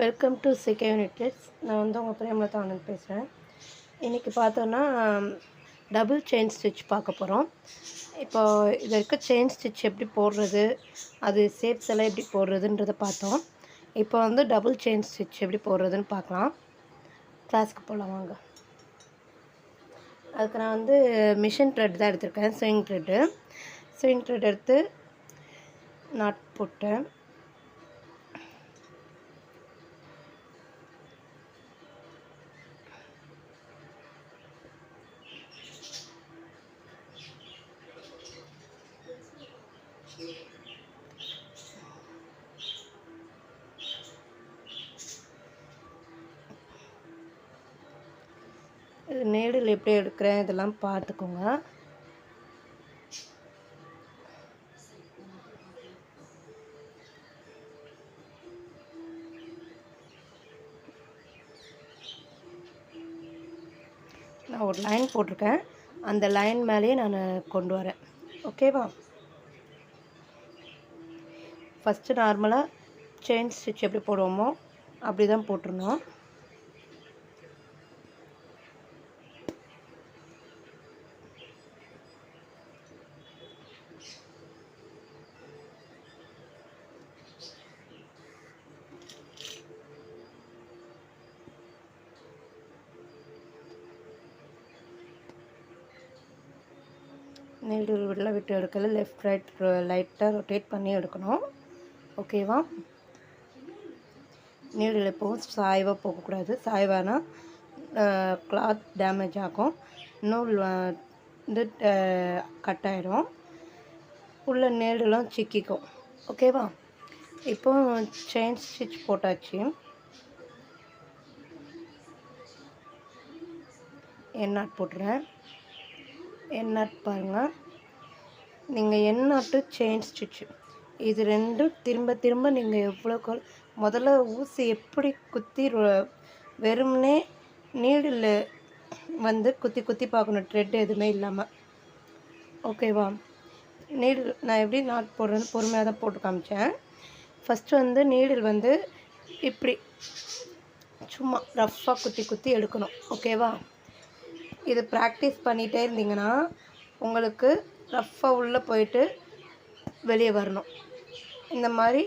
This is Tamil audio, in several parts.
Welcome to சிகே units. நான் வந்து உங்கள் பிரேமலதா ஆனந்த் பேசுகிறேன். இன்றைக்கி பார்த்தோன்னா டபுள் செயின் ஸ்டிச் பார்க்க போகிறோம். இப்போ இது இருக்க செயின் ஸ்டிச் எப்படி போடுறது, அது ஷேப்ஸ் எல்லாம் எப்படி போடுறதுன்றதை பார்த்தோம். இப்போ வந்து டபுள் செயின் ஸ்டிச் எப்படி போடுறதுன்னு பார்க்கலாம். கிளாஸ்க்கு போகலாம் வாங்க. அதுக்கு நான் வந்து மிஷின் த்ரெட் தான் எடுத்திருக்கேன். ஸ்விங் த்ரெட் எடுத்து நாட் போட்டேன். இது நீடில் எப்படி எடுக்கிறேன் இதெல்லாம் பார்த்துக்கோங்க. நான் ஒரு லைன் போட்டிருக்கேன், அந்த லைன் மேலேயே நான் கொண்டு வரேன். ஓகேவா? ஃபஸ்ட்டு நார்மலாக செயின் ஸ்டிச் எப்படி போடுவோமோ அப்படி தான் போட்டுருணும். நீடில் விட்டு எடுக்கல, லெஃப்ட் ரைட் லைட்டாக ரொட்டேட் பண்ணி எடுக்கணும். ஓகேவா? நீடில் எப்போவும் சாய்வாக போகக்கூடாது. சாய்வானா கிளாத் டேமேஜ் ஆகும், நூல் வந்து கட் ஆகிடும், உள்ள நீடெல்லாம் சிக்கிக்கும். ஓகேவா? இப்போ செயின் ஸ்டிச் போட்டாச்சு. என் நாட் போட்டுறேன். என் நாட் பாருங்கள், நீங்கள் என் நாட்டு செயின் ஸ்டிச்சு இது ரெண்டும் திரும்ப திரும்ப நீங்கள் எவ்வளோக்கு முதல்ல ஊசி எப்படி குத்தி வெறும்னே நீடில் வந்து குத்தி குத்தி பார்க்கணும், த்ரெட் எதுவுமே இல்லாமல். ஓகேவா? நீடில் நான் எப்படி நாட் போடுறேன்னு பொறுமையாக தான் போட்டு காமிச்சேன். ஃபஸ்ட்டு வந்து நீடில் வந்து இப்படி சும்மா ரஃப்பாக குத்தி குத்தி எடுக்கணும். ஓகேவா? இது ப்ராக்டிஸ் பண்ணிகிட்டே இருந்தீங்கன்னா உங்களுக்கு ரஃப்பாக உள்ளே போயிட்டு வெளியே வரணும். இந்த மாதிரி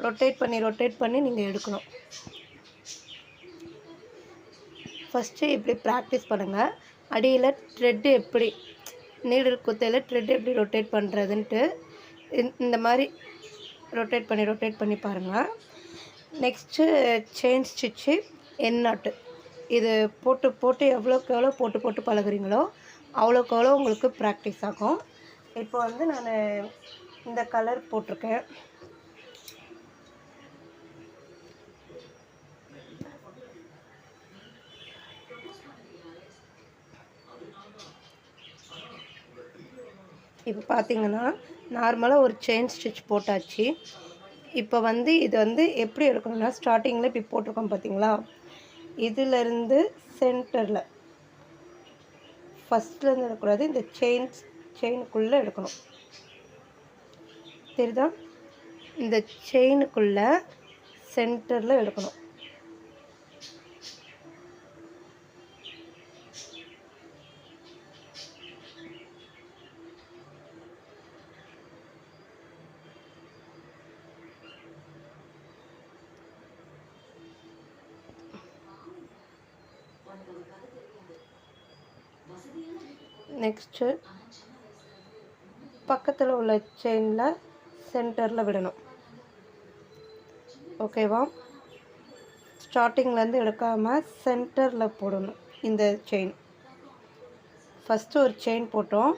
ரொட்டேட் பண்ணி நீங்கள் எடுக்கணும். ஃபஸ்ட்டு இப்படி ப்ராக்டிஸ் பண்ணுங்கள். அடியில் த்ரெட்டு எப்படி நீடில் குத்தையில் த்ரெட் எப்படி ரொட்டேட் பண்ணுறதுன்ட்டு இந்த மாதிரி ரொட்டேட் பண்ணி பாருங்கள். நெக்ஸ்ட்டு செயின் ஸ்டிச்சு என் நாட்டு இது போட்டு எவ்வளோக்கு எவ்வளோ போட்டு பழகுறீங்களோ அவ்வளோக்கு எவ்வளோ உங்களுக்கு ப்ராக்டிஸ் ஆகும். இப்போ வந்து நான் இந்த கலர் போட்டிருக்கேன். இப்போ பார்த்தீங்கன்னா நார்மலாக ஒரு செயின் ஸ்டிச் போட்டாச்சு. இப்போ வந்து இது வந்து எப்படி எடுக்கணும்னா, ஸ்டார்டிங்கில் இப்படி போட்டிருக்கோம் பார்த்தீங்களா, இதிலேருந்து சென்டரில் ஃபஸ்ட்லேருந்து எடுக்கக்கூடாது, இந்த செயினுக்குள்ளே எடுக்கணும். தெரியுதா? இந்த செயினுக்குள்ளே சென்டரில் எடுக்கணும். நெக்ஸ்ட்டு பக்கத்தில் உள்ள செயினில் சென்டரில் விடணும். ஓகேவா? ஸ்டார்டிங்லேருந்து எடுக்காமல் சென்டரில் போடணும். இந்த செயின் ஃபஸ்ட்டு ஒரு செயின் போட்டோம்,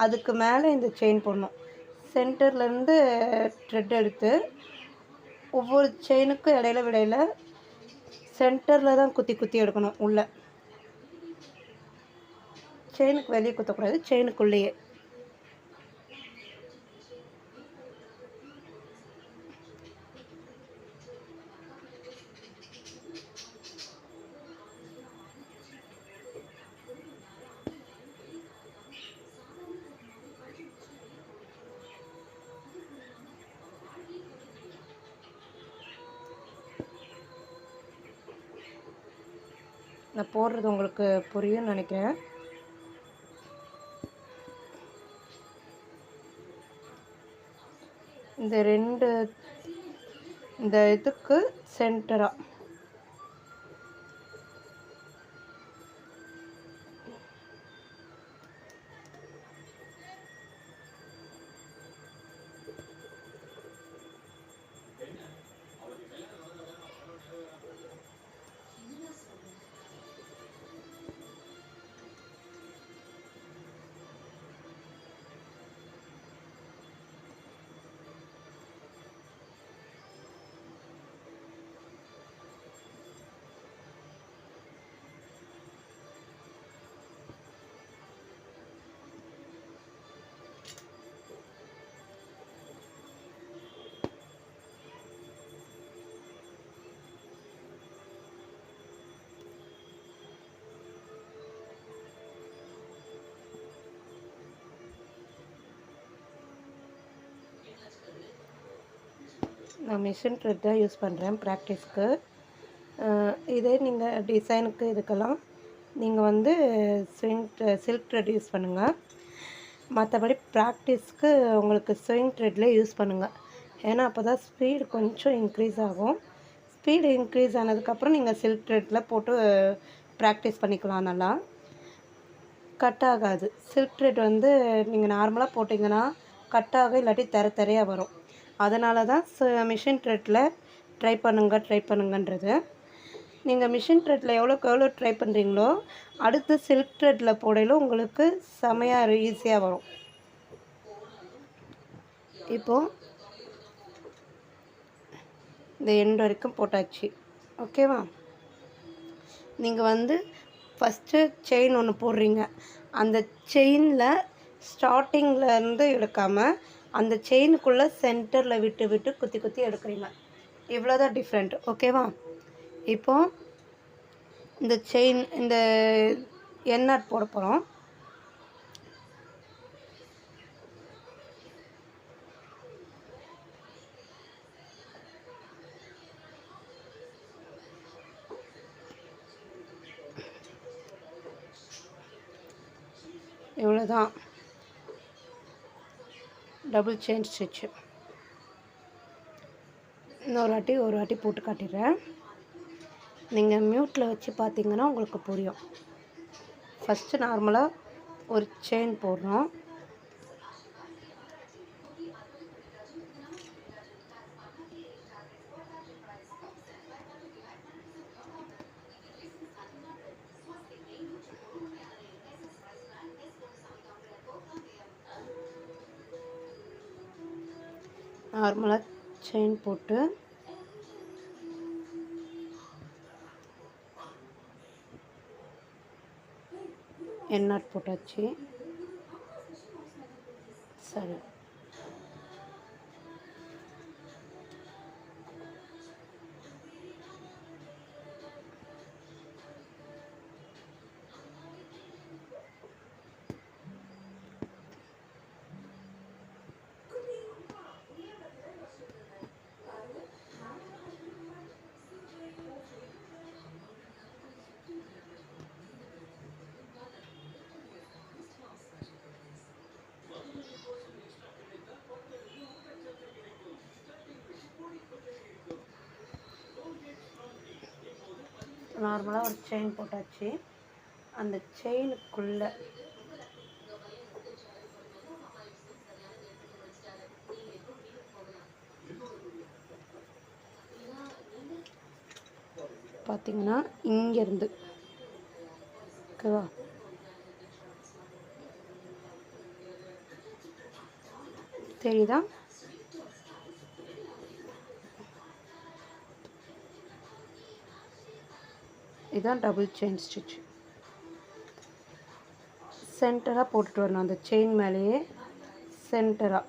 அதுக்கு மேலே இந்த செயின் போடணும். சென்டர்லேருந்து த்ரெட் எடுத்து ஒவ்வொரு செயினுக்கும் இடையில சென்டரில் தான் குத்தி எடுக்கணும். உள்ள செயினுக்கு வெளியே குத்தக்கூடாது, செயினுக்குள்ளேயே. நான் போடுறது உங்களுக்கு புரியும்னு நினைக்கிறேன். இந்த இந்த இதுக்கு சென்டராக நான் மிஷின் த்ரெட் தான் யூஸ் பண்ணுறேன் ப்ராக்டிஸ்க்கு. இதே நீங்கள் டிசைனுக்கு இதுக்கெல்லாம் நீங்கள் வந்து சில்க் த்ரெட் யூஸ் பண்ணுங்கள். மற்றபடி ப்ராக்டிஸ்க்கு உங்களுக்கு ஸ்விங் த்ரெட்லேயே யூஸ் பண்ணுங்கள். ஏன்னா அப்போ தான் ஸ்பீடு கொஞ்சம் இன்க்ரீஸ் ஆகும். ஸ்பீடு இன்க்ரீஸ் ஆனதுக்கப்புறம் நீங்கள் சில்க் த்ரெட்டில் போட்டு ப்ராக்டிஸ் பண்ணிக்கலாம். நல்லா கட் ஆகாது. சில்க் த்ரெட் வந்து நீங்கள் நார்மலாக போட்டிங்கன்னா கட் ஆக இல்லாட்டி தரையாக வரும். அதனால தான் மிஷின் த்ரெட்டில் ட்ரை பண்ணுங்கன்றது. நீங்கள் மிஷின் த்ரெட்டில் எவ்வளோ ட்ரை பண்ணுறீங்களோ அடுத்து சில்க் த்ரெட்டில் போடையில் உங்களுக்கு செமையாக ஈஸியாக வரும். இப்போது இந்த எண்டு வரைக்கும் போட்டாச்சு. ஓகேவா? நீங்கள் வந்து ஃபஸ்ட்டு செயின் ஒன்று போடுறீங்க. அந்த செயினில் ஸ்டார்டிங்லேருந்து எடுக்காமல் அந்த செயினுக்குள்ளே சென்டரில் விட்டு குத்தி எடுக்கிறீங்க. இவ்வளோதான் டிஃப்ரெண்ட். ஓகேவா? இப்போது இந்த செயின் இந்த எண்ணாட் போட போகிறோம். இவ்வளோதான் டபுள் செயின் ஸ்டிச்சு. ஒரு வாட்டி போட்டு காட்டிடுறேன். நீங்கள் மியூட்டில் வச்சு பார்த்தீங்கன்னா உங்களுக்கு புரியும். ஃபஸ்ட்டு நார்மலாக ஒரு செயின் போடுறோம். நார்மலாக செயின் போட்டு எண்ணாட் போட்டாச்சு. சரி, நார்மலாக ஒரு செயின் போட்டாச்சு. அந்த செயினுக்குள்ளே பார்த்தீங்கன்னா இங்கேருந்து ஓகேவா, தெரியுதா? இதுதான் டபுள் செயின் ஸ்டிச். சென்டராக போட்டுட்டு வரணும். அந்த செயின் மேலேயே சென்டராக,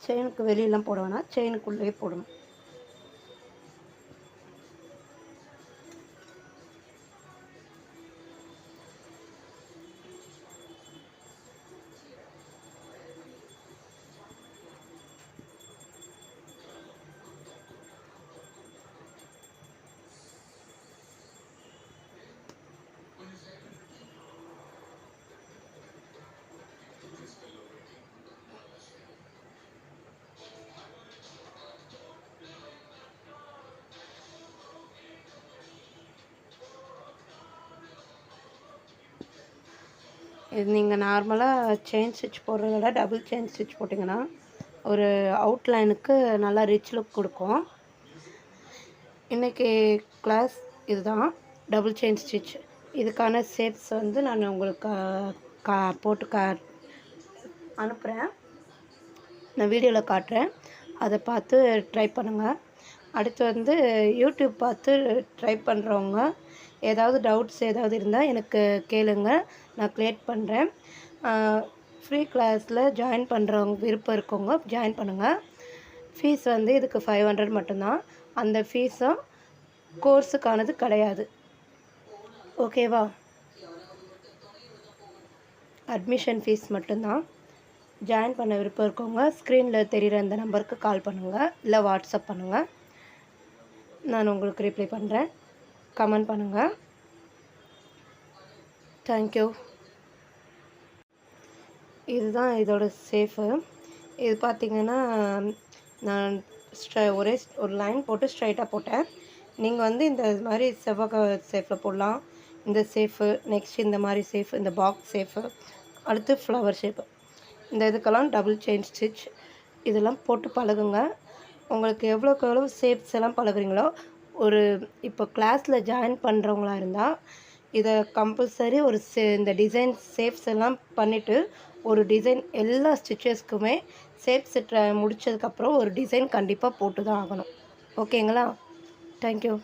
செயினுக்கு வெளியெல்லாம் போட வேணாம், செயினுக்குள்ளேயே போடணும். இது நீங்கள் நார்மலாக செயின் ஸ்டிச் போடுறத விட டபுள் செயின் ஸ்டிச் போட்டிங்கன்னா ஒரு அவுட்லைனுக்கு நல்லா ரிச் லுக் கொடுக்கும். இன்றைக்கி கிளாஸ் இதுதான், டபுள் செயின் ஸ்டிச். இதுக்கான ஷேப்ஸ் வந்து நான் உங்களுக்கு போட்டு அனுப்புகிறேன். நான் வீடியோவில் காட்டுறேன், அதை பார்த்து ட்ரை பண்ணுங்கள். அடுத்து வந்து யூடியூப் பார்த்து ட்ரை பண்ணுறவங்க ஏதாவது டவுட்ஸ் ஏதாவது இருந்தால் எனக்கு கேளுங்க, நான் க்ளியர் பண்ணுறேன். ஃப்ரீ கிளாஸில் ஜாயின் பண்ணுறவங்க விருப்பம் இருக்கவங்க ஜாயின் பண்ணுங்கள். ஃபீஸ் வந்து இதுக்கு 500 மட்டும்தான். அந்த ஃபீஸும் கோர்ஸுக்கானது கிடையாது. ஓகேவா? அட்மிஷன் ஃபீஸ் மட்டும்தான். ஜாயின் பண்ண விருப்பம் இருக்கவங்க ஸ்க்ரீனில் தெரிகிற அந்த நம்பருக்கு கால் பண்ணுங்கள், இல்லை வாட்ஸ்அப் பண்ணுங்கள். நான் உங்களுக்கு ரிப்ளை பண்ணுறேன். கமெண்ட் பண்ணுங்கள். தேங்க்யூ. இதுதான் இதோட சேஃபு. இது பார்த்திங்கன்னா நான் ஒரே ஒரு லைன் போட்டு ஸ்ட்ரைட்டாக போட்டேன். நீங்கள் வந்து இந்த மாதிரி செவ்வக சேஃபில் போடலாம். இந்த சேஃபு, நெக்ஸ்ட் இந்த மாதிரி சேஃபு, இந்த பாக்ஸ் சேஃபு, அடுத்து ஃப்ளவர் ஷேப்பு, இந்த இதுக்கெல்லாம் டபுள் செயின் ஸ்டிச் இதெல்லாம் போட்டு பழகுங்க. உங்களுக்கு எவ்வளோக்கு எவ்வளோ ஷேப்ஸ் எல்லாம் பழகுறீங்களோ, ஒரு இப்போ கிளாஸில் ஜாயின் பண்ணுறவங்களா இருந்தால் இதை கம்பல்சரி ஒரு இந்த டிசைன் ஷேப்ஸ் எல்லாம் பண்ணிவிட்டு ஒரு டிசைன் எல்லா ஸ்டிச்சஸ்க்குமே ஷேப்ஸ் முடித்ததுக்கப்புறம் ஒரு டிசைன் கண்டிப்பாக போட்டு தான் ஆகணும். ஓகேங்களா? தேங்க்யூ.